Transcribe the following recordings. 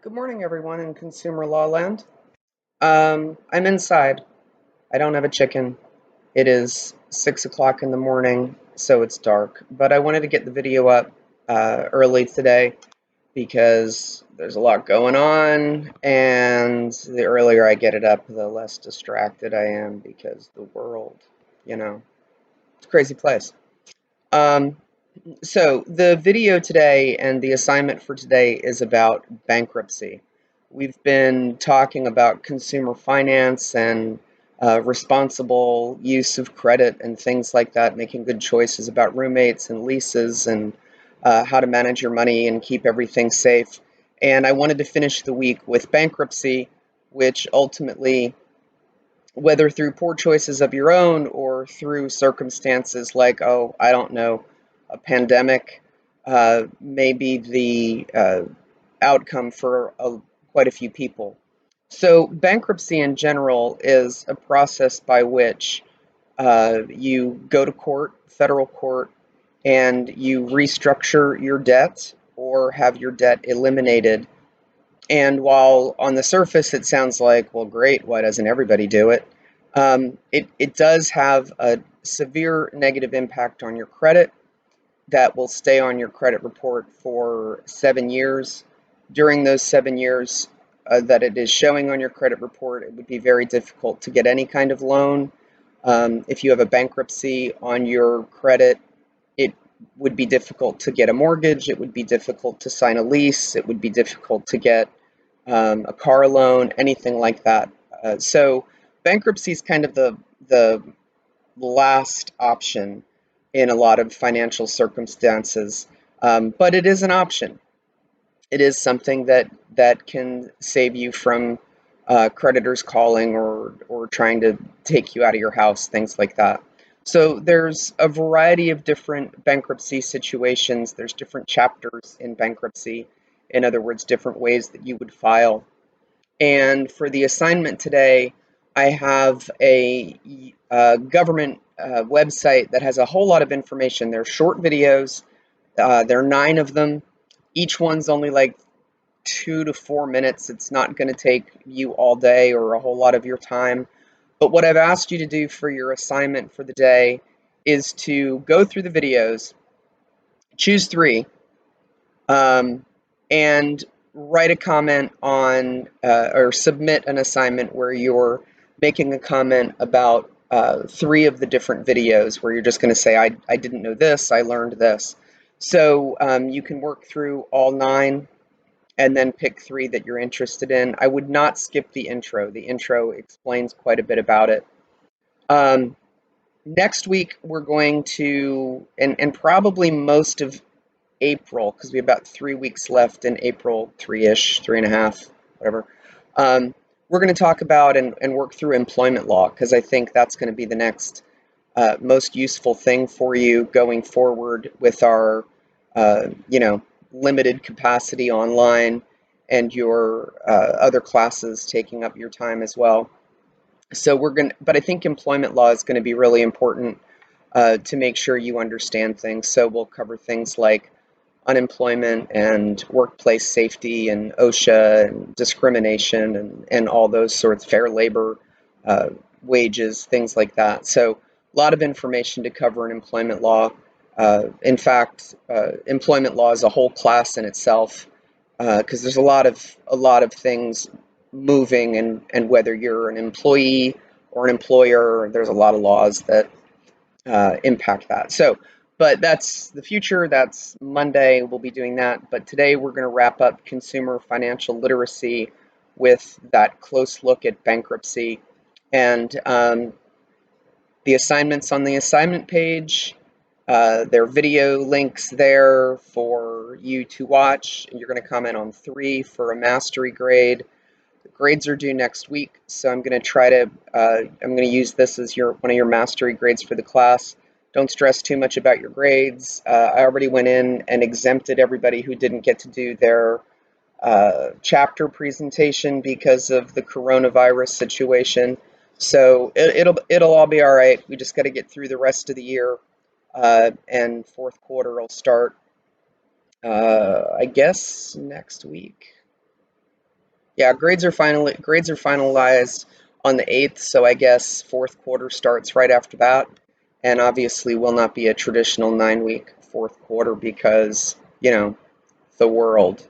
Good morning, everyone in consumer law land. I'm inside. I don't have a chicken. It is 6 o'clock in the morning, so it's dark. But I wanted to get the video up early today because there's a lot going on, and the earlier I get it up, the less distracted I am because the world, you know, it's a crazy place. Um, so the video today and the assignment for today is about bankruptcy. We've been talking about consumer finance and responsible use of credit and things like that, making good choices about roommates and leases and how to manage your money and keep everything safe. And I wanted to finish the week with bankruptcy, which ultimately, whether through poor choices of your own or through circumstances like, oh, I don't know, a pandemic, may be the outcome for quite a few people. So, bankruptcy in general is a process by which you go to court, federal court, and you restructure your debt or have your debt eliminated. And while on the surface it sounds like, well, great, why doesn't everybody do it? It does have a severe negative impact on your credit that will stay on your credit report for 7 years. During those 7 years that it is showing on your credit report, it would be very difficult to get any kind of loan. If you have a bankruptcy on your credit, it would be difficult to get a mortgage. It would be difficult to sign a lease. It would be difficult to get a car loan, anything like that. So bankruptcy is kind of the last option in a lot of financial circumstances, but it is an option. It is something that can save you from creditors calling or trying to take you out of your house, things like that. So there's a variety of different bankruptcy situations. There's different chapters in bankruptcy. In other words, different ways that you would file. And for the assignment today, I have a government website that has a whole lot of information. They're short videos. There are 9 of them. Each one's only like 2 to 4 minutes. It's not going to take you all day or a whole lot of your time. But what I've asked you to do for your assignment for the day is to go through the videos, choose 3, um, and write a comment on or submit an assignment where you're making a comment about 3 of the different videos where you're just going to say, I didn't know this, I learned this. So you can work through all 9 and then pick 3 that you're interested in. I would not skip the intro. The intro explains quite a bit about it. Um, Next week, we're going to, and probably most of April, because we have about 3 weeks left in April, 3-ish, 3.5, whatever. We're going to talk about and work through employment law, because I think that's going to be the next most useful thing for you going forward with our, limited capacity online and your other classes taking up your time as well. So but I think employment law is going to be really important to make sure you understand things. So we'll cover things like unemployment and workplace safety and OSHA and discrimination and all those sorts, fair labor, uh, wages, things like that. So a lot of information to cover in employment law. In fact, employment law is a whole class in itself because there's a lot of things moving, and whether you're an employee or an employer, there's a lot of laws that impact that. So, but that's the future. That's Monday. We'll be doing that. But today we're going to wrap up consumer financial literacy with that close look at bankruptcy. And the assignments on the assignment page, there are video links there for you to watch. You're going to comment on 3 for a mastery grade. The grades are due next week, so I'm going to I'm going to use this as one of your mastery grades for the class. Don't stress too much about your grades. I already went in and exempted everybody who didn't get to do their chapter presentation because of the coronavirus situation. So it'll all be all right. We just got to get through the rest of the year, and fourth quarter will start, I guess, next week. Yeah, grades are finalized on the 8th, so I guess fourth quarter starts right after that. And obviously will not be a traditional 9-week fourth quarter because, the world.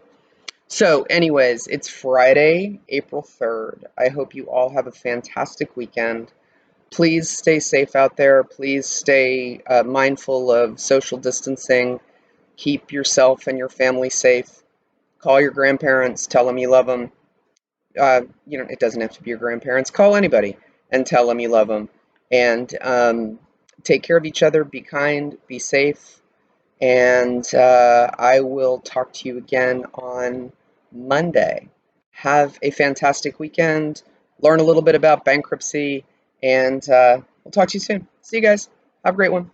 So, anyways, it's Friday, April 3rd. I hope you all have a fantastic weekend. Please stay safe out there. Please stay mindful of social distancing. Keep yourself and your family safe. Call your grandparents, tell them you love them. It doesn't have to be your grandparents. Call anybody and tell them you love them. And take care of each other. Be kind. Be safe. And I will talk to you again on Monday. Have a fantastic weekend. Learn a little bit about bankruptcy. And we'll talk to you soon. See you guys. Have a great one.